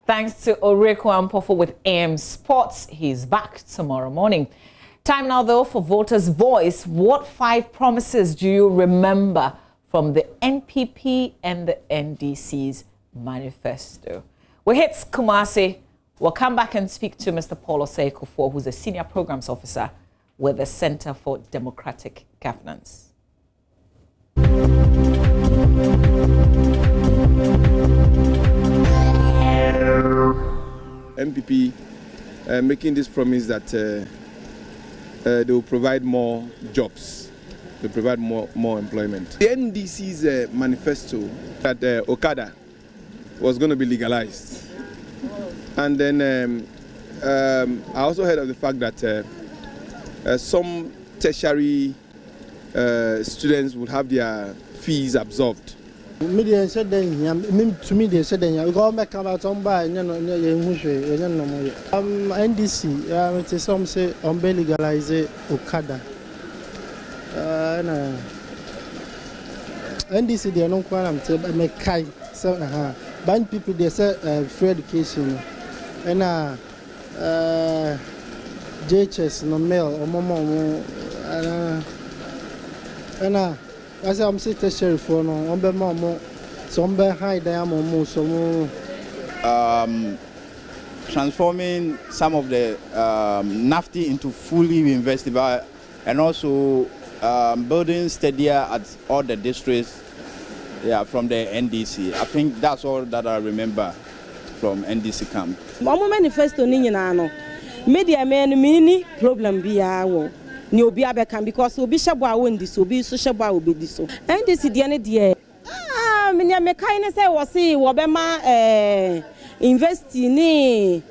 Thanks to Recount with AM Sports. He's back tomorrow morning. Time now, though, for voters' voice. What 5 promises do you remember from the NPP and the NDC's manifesto? We hit Kumasi. We'll come back and speak to Mr. Paul Osei-Kufuor, who's a senior programs officer with the Center for Democratic Governance. NPP making this promise that they will provide more jobs, they provide more employment. The NDC's manifesto that Okada was going to be legalized. And then I also heard of the fact that some tertiary students would have their fees absorbed. Media said to me they said we go back about on by NDC it is some say on legalize Okada NDC they don't want to make kai so ban people they say free education and JHS no mail or momo and as I'm sitting sheriff for no on be more some be high diamond some transforming some of the NAFTI into fully investable and also building steadier at all the districts from the NDC. I think that's all that I remember from NDC camp. Mama manifesto ni nyina no media men mini problem biya wo ni obi abeka because obi shebo a wondi so obi so shebo a obi di so NDC de ne de me mekai ne say wo se wo be ma invest ni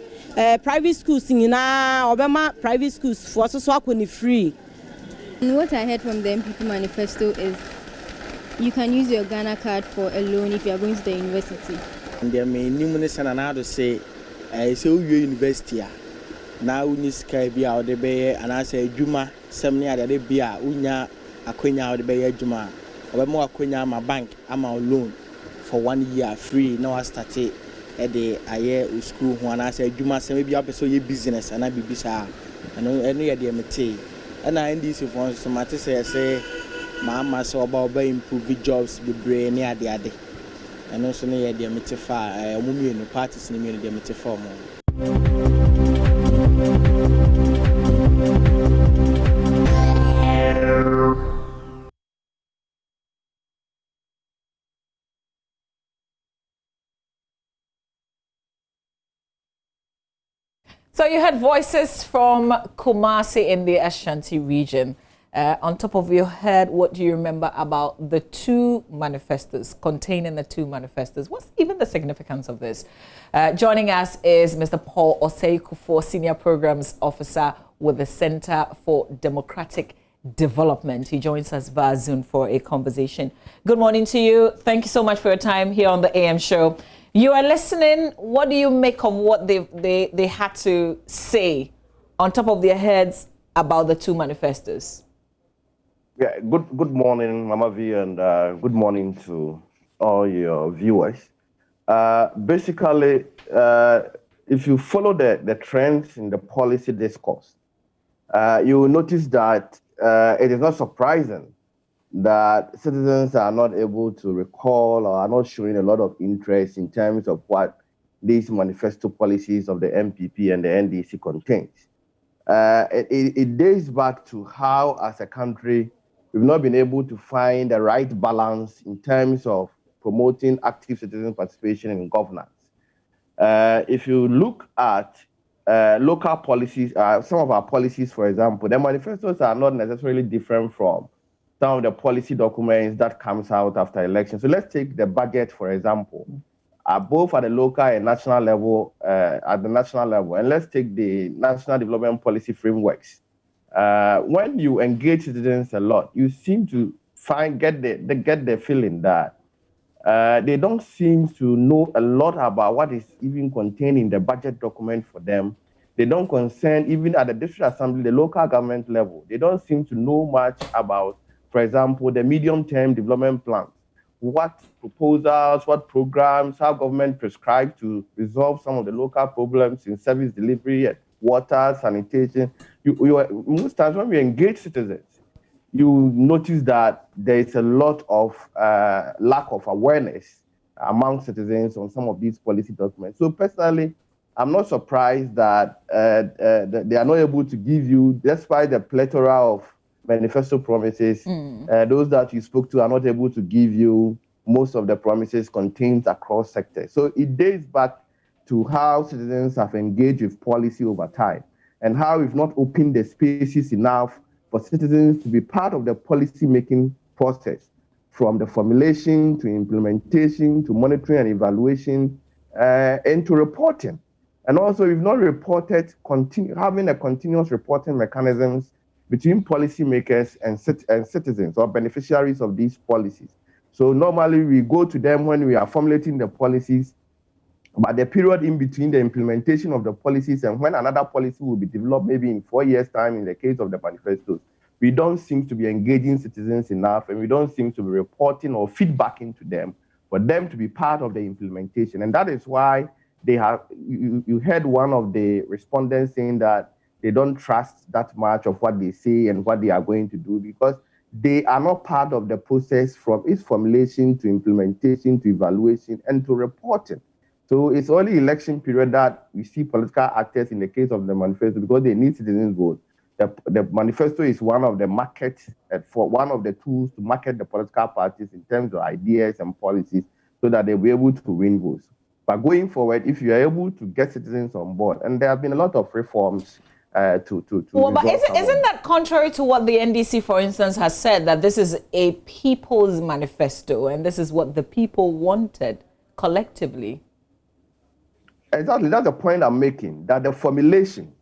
private schools nyina wo be ma private schools for so akoni free. What I heard from the NPP manifesto is you can use your Ghana card for a loan if you are going to the university. And there may numerous and another say so you university now we need sky be out the bay and I say Juma 70 other day be unya akwenya out the bay Juma or more akwenya my bank I'm on loan for 1 year free now I started at the aye school when I say Juma say maybe up so your business and I be bisa and any idea me and I NDC for some matter say mama so about by improve jobs be brain near the other and also near the metaphor women parties in the metaphor. So you had voices from Kumasi in the Ashanti region. On top of your head, what do you remember about the 2 manifestos, containing the 2 manifestos? What's even the significance of this? Joining us is Mr. Paul Osei-Kufuor, Senior Programs Officer with the Center for Democratic Development. He joins us via Zoom for a conversation. Good morning to you. Thank you so much for your time here on the AM show. You are listening. What do you make of what they had to say on top of their heads about the 2 manifestos? Yeah, good morning, Mama V, and good morning to all your viewers. Basically, if you follow the trends in the policy discourse, you will notice that it is not surprising that citizens are not able to recall or are not showing a lot of interest in terms of what these manifesto policies of the NPP and the NDC contains. It dates back to how, as a country, we've not been able to find the right balance in terms of promoting active citizen participation in governance. If you look at local policies, some of our policies, for example, the manifestos are not necessarily different from some of the policy documents that comes out after elections. So let's take the budget, for example, both at the local and national level, at the national level, and let's take the national development policy frameworks. When you engage citizens a lot, you seem to get the feeling that they don't seem to know a lot about what is even contained in the budget document for them. They don't concern, even at the district assembly, the local government level, they don't seem to know much about, for example, the medium-term development plans what proposals, what programs, how government prescribes to resolve some of the local problems in service delivery, water, sanitation. Most times when we engage citizens, you notice that there is a lot of lack of awareness among citizens on some of these policy documents. So personally, I'm not surprised that they are not able to give you, despite the plethora of manifesto promises, those that you spoke to are not able to give you most of the promises contained across sectors. So it dates back to how citizens have engaged with policy over time and how we've not opened the spaces enough for citizens to be part of the policy-making process, from the formulation to implementation to monitoring and evaluation and to reporting. And also, we've not reported, having a continuous reporting mechanisms between policymakers and citizens or beneficiaries of these policies. So normally we go to them when we are formulating the policies, but the period in between the implementation of the policies and when another policy will be developed, maybe in 4 years' time in the case of the manifestos, we don't seem to be engaging citizens enough, and we don't seem to be reporting or feedbacking to them for them to be part of the implementation. And that is why they have, you heard one of the respondents saying that they don't trust that much of what they say and what they are going to do, because they are not part of the process from its formulation to implementation to evaluation and to reporting. So it's only election period that we see political actors in the case of the manifesto, because they need citizens' vote. The manifesto is one of the markets, for one of the tools to market the political parties in terms of ideas and policies so that they'll be able to win votes. But going forward, if you are able to get citizens on board, and there have been a lot of reforms well, but isn't that contrary to what the NDC, for instance, has said, that this is a people's manifesto and this is what the people wanted collectively? Exactly, that's the point I'm making, that the formulation,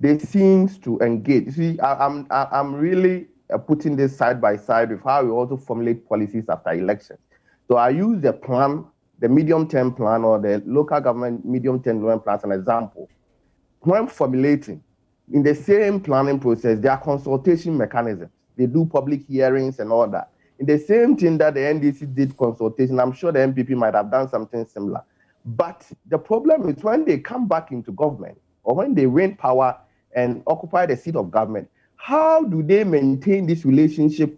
they seems to engage. You see, I'm really putting this side by side with how we also formulate policies after elections. So I use the plan, the medium-term plan or the local government medium-term development plan as an example. When formulating, in the same planning process, there are consultation mechanisms. They do public hearings and all that. In the same thing that the NDC did consultation, I'm sure the NPP might have done something similar. But the problem is when they come back into government or when they win power and occupy the seat of government, how do they maintain this relationship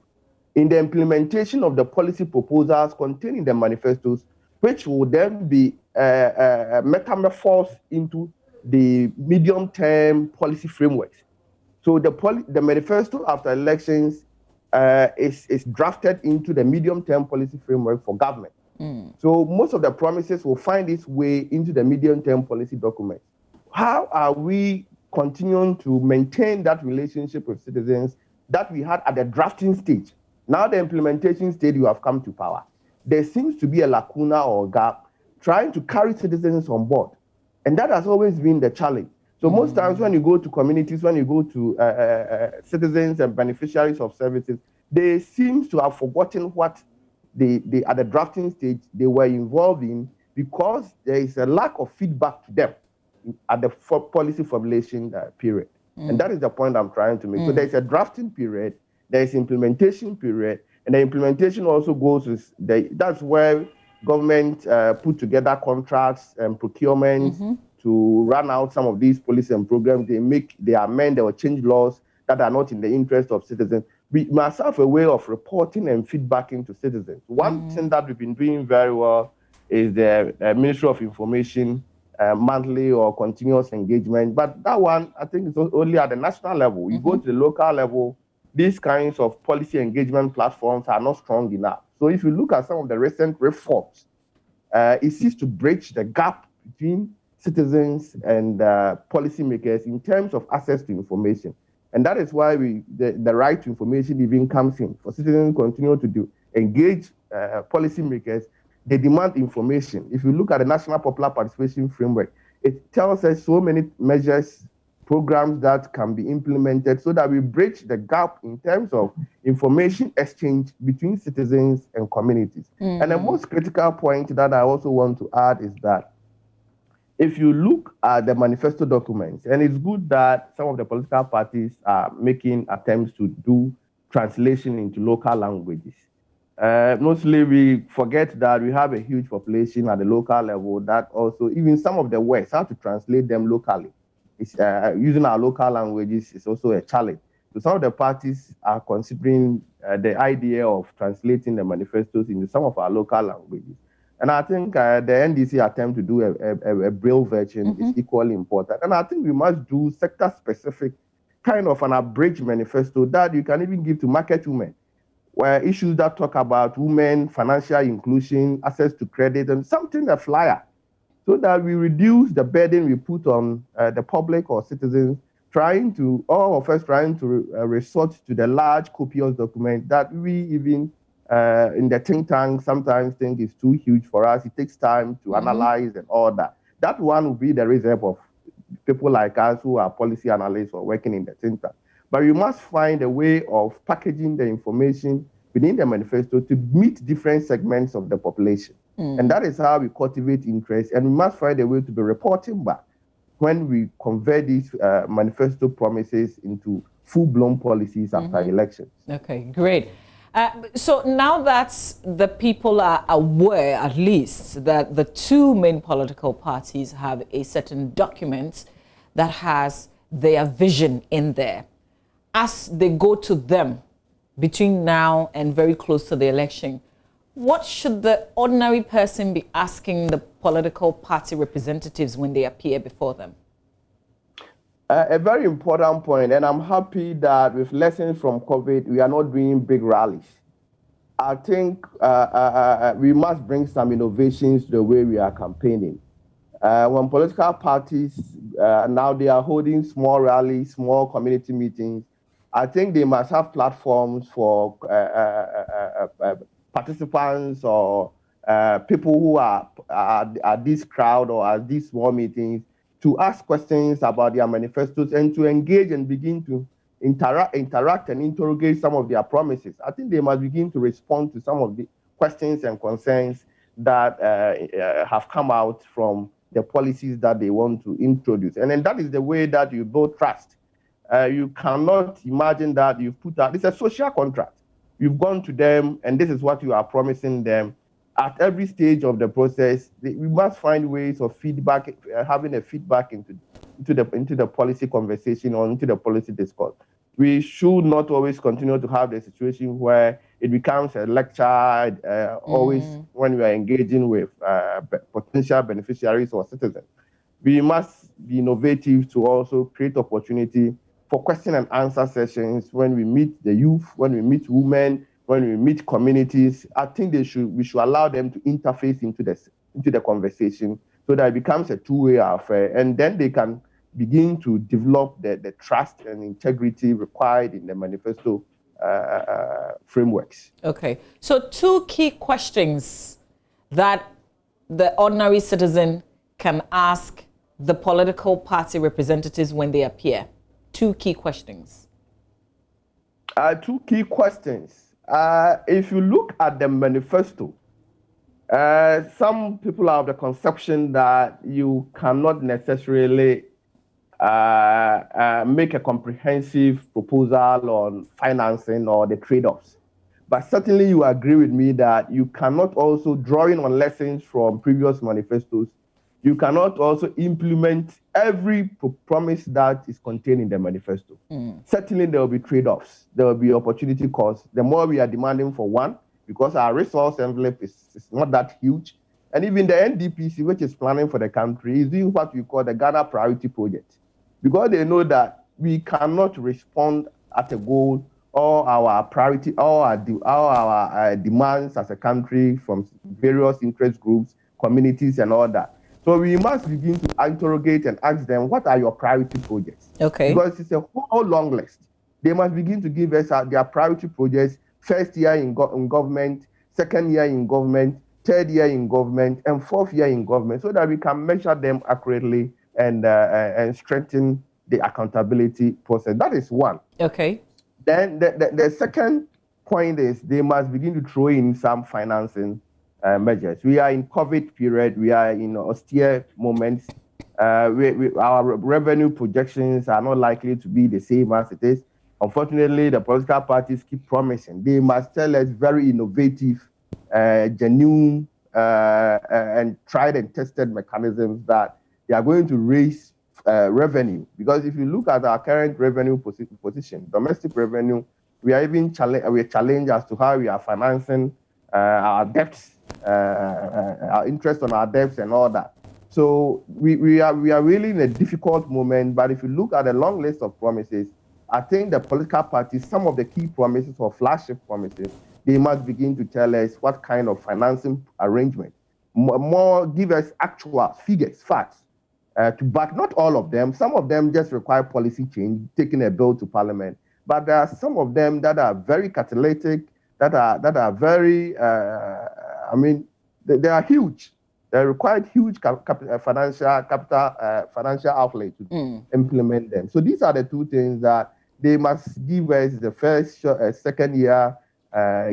in the implementation of the policy proposals contained in the manifestos, which will then be metamorphosed into the medium-term policy frameworks? So the manifesto after elections is drafted into the medium-term policy framework for government. So most of the promises will find its way into the medium-term policy document. How are we continuing to maintain that relationship with citizens that we had at the drafting stage? Now the implementation stage, you have come to power. There seems to be a lacuna or gap trying to carry citizens on board. And that has always been the challenge. So most times when you go to communities, when you go to citizens and beneficiaries of services, they seem to have forgotten what they at the drafting stage they were involved in, because there is a lack of feedback to them at the policy formulation period. And that is the point I'm trying to make. So there's a drafting period, there's implementation period, and the implementation also goes with that's where government put together contracts and procurements to run out some of these policies and programs. They amend or change laws that are not in the interest of citizens. We must have a way of reporting and feedbacking to citizens. One thing that we've been doing very well is the Ministry of Information monthly or continuous engagement. But that one, I think, is only at the national level. You go to the local level, these kinds of policy engagement platforms are not strong enough. So if you look at some of the recent reforms, it seeks to bridge the gap between citizens and policymakers in terms of access to information. And that is why the right to information even comes in. For citizens to continue to engage policymakers, they demand information. If you look at the National Popular Participation Framework, it tells us so many measures, programs that can be implemented so that we bridge the gap in terms of information exchange between citizens and communities. And the most critical point that I also want to add is that if you look at the manifesto documents, and it's good that some of the political parties are making attempts to do translation into local languages, Mostly we forget that we have a huge population at the local level that also, even some of the words, how to translate them locally. It's, using our local languages is also a challenge. So some of the parties are considering the idea of translating the manifestos into some of our local languages. And I think the NDC attempt to do a Braille version is equally important. And I think we must do sector-specific kind of an abridged manifesto that you can even give to market women, where issues that talk about women, financial inclusion, access to credit, and something, a flyer, so that we reduce the burden we put on the public or citizens, all of us trying to resort to the large copious document that we even in the think tank sometimes think is too huge for us. It takes time to analyze and all that. That one will be the reserve of people like us who are policy analysts or working in the think tank. But you must find a way of packaging the information within the manifesto to meet different segments of the population. And that is how we cultivate interest. And we must find a way to be reporting back when we convert these manifesto promises into full-blown policies after elections. Okay, great. So now that the people are aware, at least, that the two main political parties have a certain document that has their vision in there, as they go to them between now and very close to the election, what should the ordinary person be asking the political party representatives when they appear before them? A very important point, and I'm happy that with lessons from COVID, we are not doing big rallies. I think we must bring some innovations to the way we are campaigning. When political parties, now they are holding small rallies, small community meetings, I think they must have platforms for participants or people who are at this crowd or at these small meetings to ask questions about their manifestos and to engage and begin to interact and interrogate some of their promises. I think they must begin to respond to some of the questions and concerns that have come out from the policies that they want to introduce. And then that is the way that you build trust. You cannot imagine that you've put out, it's a social contract. You've gone to them and this is what you are promising them. At every stage of the process, we must find ways of feedback, having a feedback into the policy conversation or into the policy discourse. We should not always continue to have the situation where it becomes a lecture, always when we are engaging with potential beneficiaries or citizens. We must be innovative to also create opportunity for question and answer sessions when we meet the youth, when we meet women, when we meet communities. I think we should allow them to interface into the conversation so that it becomes a two-way affair, and then they can begin to develop the trust and integrity required in the manifesto frameworks. Okay, so two key questions that the ordinary citizen can ask the political party representatives when they appear. Two key questions. Two key questions. If you look at the manifesto, some people have the conception that you cannot necessarily make a comprehensive proposal on financing or the trade-offs. But certainly you agree with me that you cannot also, drawing on lessons from previous manifestos, you cannot also implement every promise that is contained in the manifesto. Certainly there will be trade-offs. There will be opportunity costs. The more we are demanding for one, because our resource envelope is not that huge. And even the NDPC, which is planning for the country, is doing what we call the Ghana Priority Project. Because they know that we cannot respond at a goal or our priority, or our demands as a country from various interest groups, communities, and all that. So we must begin to interrogate and ask them, what are your priority projects? Okay. Because it's a whole long list. They must begin to give us their priority projects, first year in government, second year in government, third year in government, and fourth year in government, so that we can measure them accurately and strengthen the accountability process. That is one. Okay. Then the second point is they must begin to throw in some financing measures. We are in COVID period. We are in austere moments. Our revenue projections are not likely to be the same as it is. Unfortunately, the political parties keep promising. They must tell us very innovative, genuine, and tried and tested mechanisms that they are going to raise revenue. Because if you look at our current revenue position, domestic revenue, we are even challenged as to how we are financing our debts, our interest on our debts and all that. So we are really in a difficult moment. But if you look at the long list of promises, I think the political parties, some of the key promises or flagship promises, they must begin to tell us what kind of financing arrangement. More give us actual figures, facts, to back not all of them. Some of them just require policy change, taking a bill to parliament. But there are some of them that are very catalytic, that are very, they are huge. They require huge financial outlay to implement them. So these are the two things that they must give us the first, second year,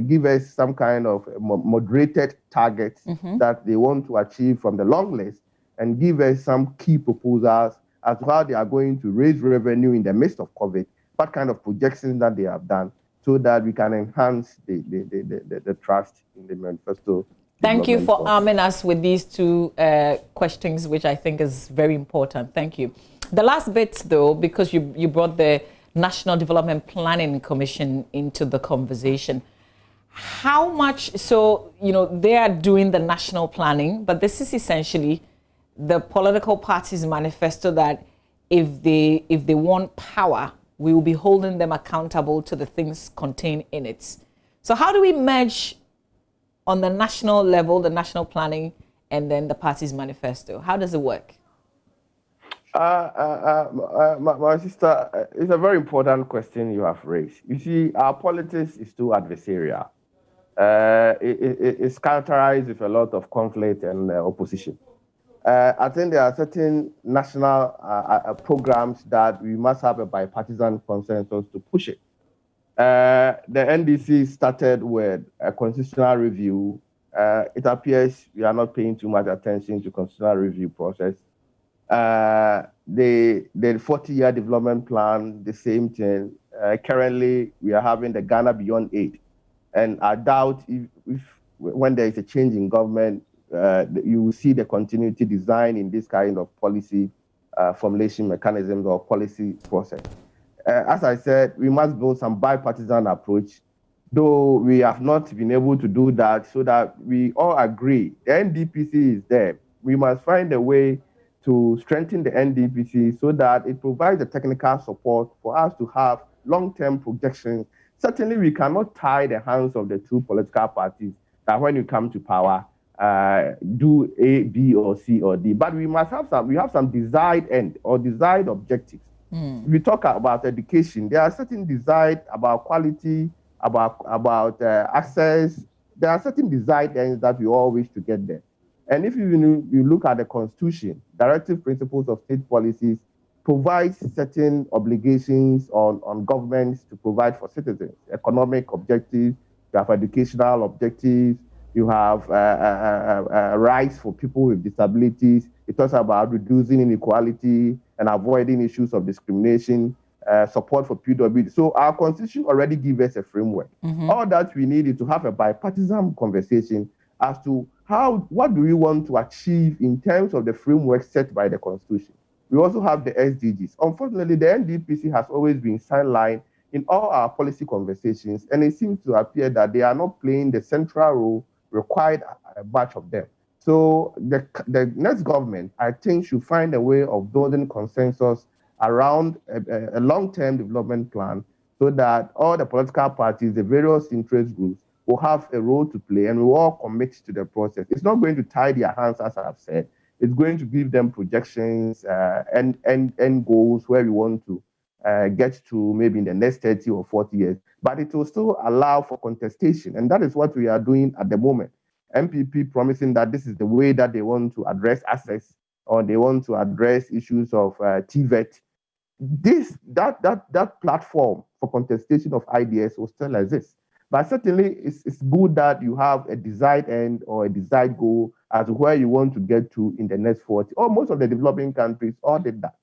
give us some kind of moderated targets that they want to achieve from the long list, and give us some key proposals as to how they are going to raise revenue in the midst of COVID, what kind of projections that they have done, so that we can enhance the trust in the manifesto. Thank you for arming us with these two questions, which I think is very important. Thank you. The last bit, though, because you brought the National Development Planning Commission into the conversation. How much, so, they are doing the national planning, but this is essentially the political parties' manifesto that if they want power, we will be holding them accountable to the things contained in it. So how do we merge on the national level, the national planning, and then the party's manifesto? How does it work? My sister, it's a very important question you have raised. You see, our politics is too adversarial. It's characterized with a lot of conflict and opposition. I think there are certain national programs that we must have a bipartisan consensus to push it. The NDC started with a constitutional review. It appears we are not paying too much attention to constitutional review process. The 40-year development plan, the same thing. Currently, we are having the Ghana Beyond Aid. And I doubt if when there is a change in government, you will see the continuity design in this kind of policy formulation mechanisms or policy process. As I said, we must build some bipartisan approach, though we have not been able to do that, so that we all agree. The NDPC is there. We must find a way to strengthen the NDPC so that it provides the technical support for us to have long-term projections. Certainly, we cannot tie the hands of the two political parties that when you come to power, do A, B, or C, or D. But we must have some desired end or desired objectives. If we talk about education, there are certain desired about quality, about access. There are certain desired ends that we all wish to get there. And if you look at the Constitution, directive principles of state policies provides certain obligations on governments to provide for citizens. Economic objectives, you have educational objectives, you have rights for people with disabilities. It talks about reducing inequality and avoiding issues of discrimination, support for PWD. So our Constitution already gives us a framework. All that we need is to have a bipartisan conversation as to what do we want to achieve in terms of the framework set by the Constitution. We also have the SDGs. Unfortunately, the NDPC has always been sidelined in all our policy conversations, and it seems to appear that they are not playing the central role required much of them. So the next government, I think, should find a way of building consensus around a long-term development plan so that all the political parties, the various interest groups, will have a role to play and will all commit to the process. It's not going to tie their hands, as I've said. It's going to give them projections and goals where we want to get to maybe in the next 30 or 40 years. But it will still allow for contestation. And that is what we are doing at the moment. NPP promising that this is the way that they want to address access or they want to address issues of TVET. That platform for contestation of ideas will still exist. But certainly, it's good that you have a desired end or a desired goal as to where you want to get to in the next 40. Or most of the developing countries all did that.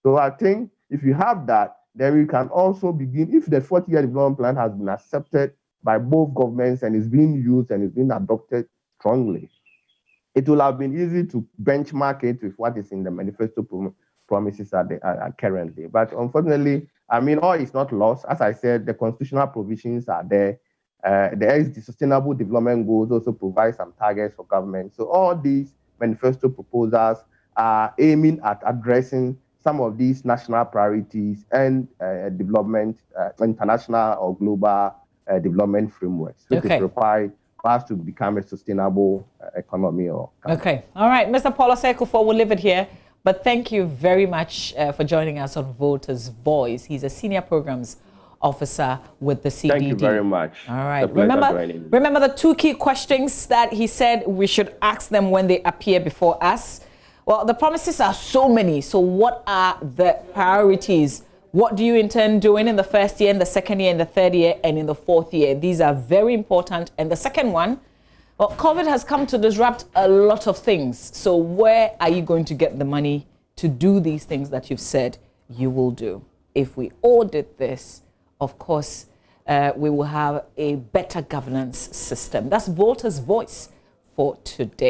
So I think if you have that, then we can also begin, if the 40-year development plan has been accepted by both governments and is being used and is being adopted strongly, it will have been easy to benchmark it with what is in the manifesto promises currently. But unfortunately, I mean, all is not lost. As I said, the constitutional provisions are there. The Sustainable Development Goals also provide some targets for government. So all these manifesto proposals are aiming at addressing some of these national priorities and development, international or global development frameworks, which is required for us to become a sustainable economy. Okay. All right. Mr. Paul Osei-Kuffour, we'll leave it here. But thank you very much for joining us on Voters' Voice. He's a senior programs officer with the CDD. Thank you very much. All right. Remember the 2 key questions that he said we should ask them when they appear before us. Well, the promises are so many. So what are the priorities? What do you intend doing in the first year, in the second year, in the third year, and in the fourth year? These are very important. And the second one, well, COVID has come to disrupt a lot of things. So where are you going to get the money to do these things that you've said you will do? If we all did this, of course, we will have a better governance system. That's Voters' Voice for today.